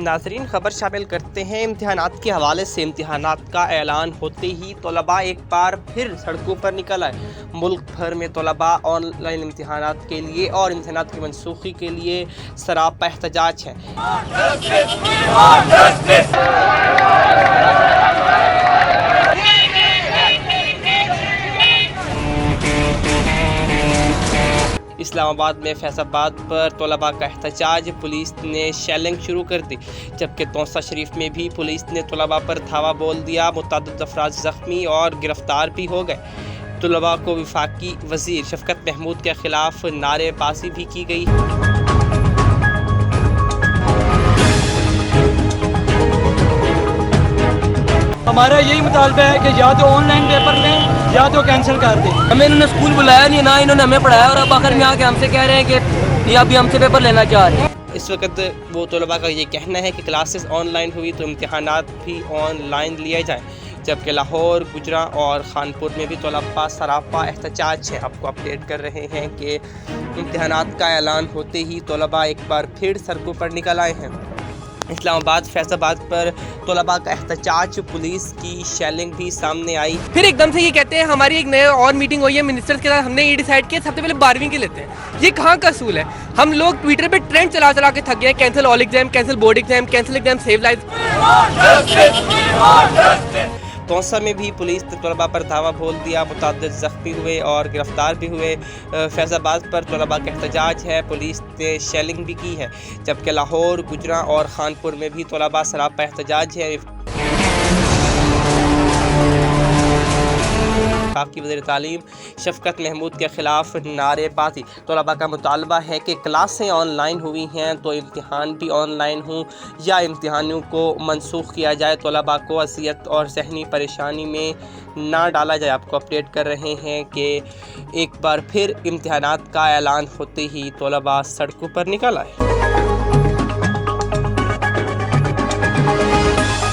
नाज़रीन, ख़बर शामिल करते हैं इम्तिहानात के हवाले से। इम्तिहानात का ऐलान होते ही तलबा एक बार फिर सड़कों पर निकल आए। मुल्क भर में तलबा ऑनलाइन इम्तिहानात के लिए और इम्तिहानात की मनसूखी के लिए सरापा एहतजाज है। इस्लामाबाद में फैसलाबाद पर तलबा का एहतजाज, पुलिस ने शेलिंग शुरू कर दी। जबकि तौसा शरीफ में भी पुलिस ने तलबा पर धावा बोल दिया। मुतअद्दिद अफराद ज़ख्मी और गिरफ्तार भी हो गए। तलबा को वफाकी वज़ीर शफकत महमूद के खिलाफ नारेबाजी भी की गई। हमारा यही मुतालबा है कि या तो ऑनलाइन पेपर लें या तो कैंसिल कर दें। हमें इन्होंने स्कूल बुलाया नहीं, ना इन्होंने हमें पढ़ाया, और अब आखिर में आके हमसे कह रहे हैं कि ये अभी हमसे पेपर लेना चाह रहे हैं। इस वक्त वो तलबा का ये कहना है कि क्लासेस ऑनलाइन हुई तो इम्तिहानात भी ऑनलाइन लिए जाएँ। जबकि लाहौर, गुजरा और खानपुर में भी तलबा सरापा एहतजाज है। आपको अपडेट कर रहे हैं कि इम्तिहानात का ऐलान होते ही तलबा एक बार फिर सड़कों पर निकल आए हैं। इस्लामाबाद फैसलाबाद पर तलबा का एहतजाज, पुलिस की शेलिंग भी सामने आई। फिर एकदम से ये कहते हैं हमारी एक नई और मीटिंग हुई है मिनिस्टर्स के साथ, हमने ये डिसाइड किया सबसे पहले 12वीं के लेते हैं। ये कहाँ का असूल है? हम लोग ट्विटर पे ट्रेंड चला चला के थक गए। Cancel all exam, cancel board exam, cancel exam, save life. Taunsa में भी पुलिस ने तलबा पर धावा बोल दिया। मुतअद्दिद ज़ख्मी हुए और गिरफ्तार भी हुए। फैसलाबाद पर तलबा का एहतजाज है, पुलिस ने शेलिंग भी की है। जबकि लाहौर, गुजरा और खानपुर में भी तलबा सरापा एहतजाज है। वफाकी वज़ीर तालीम शफकत महमूद के खिलाफ नारेबाजी। तलबा का मुतालबा है कि क्लासें ऑनलाइन हुई हैं तो इम्तिहान भी ऑनलाइन हों या इम्तिहानों को मनसूख किया जाए। तलबा को असियत और ज़हनी परेशानी में ना डाला जाए। आपको अपडेट कर रहे हैं कि एक बार फिर इम्तिहानात का ऐलान होते ही तलबा सड़कों पर निकल आए।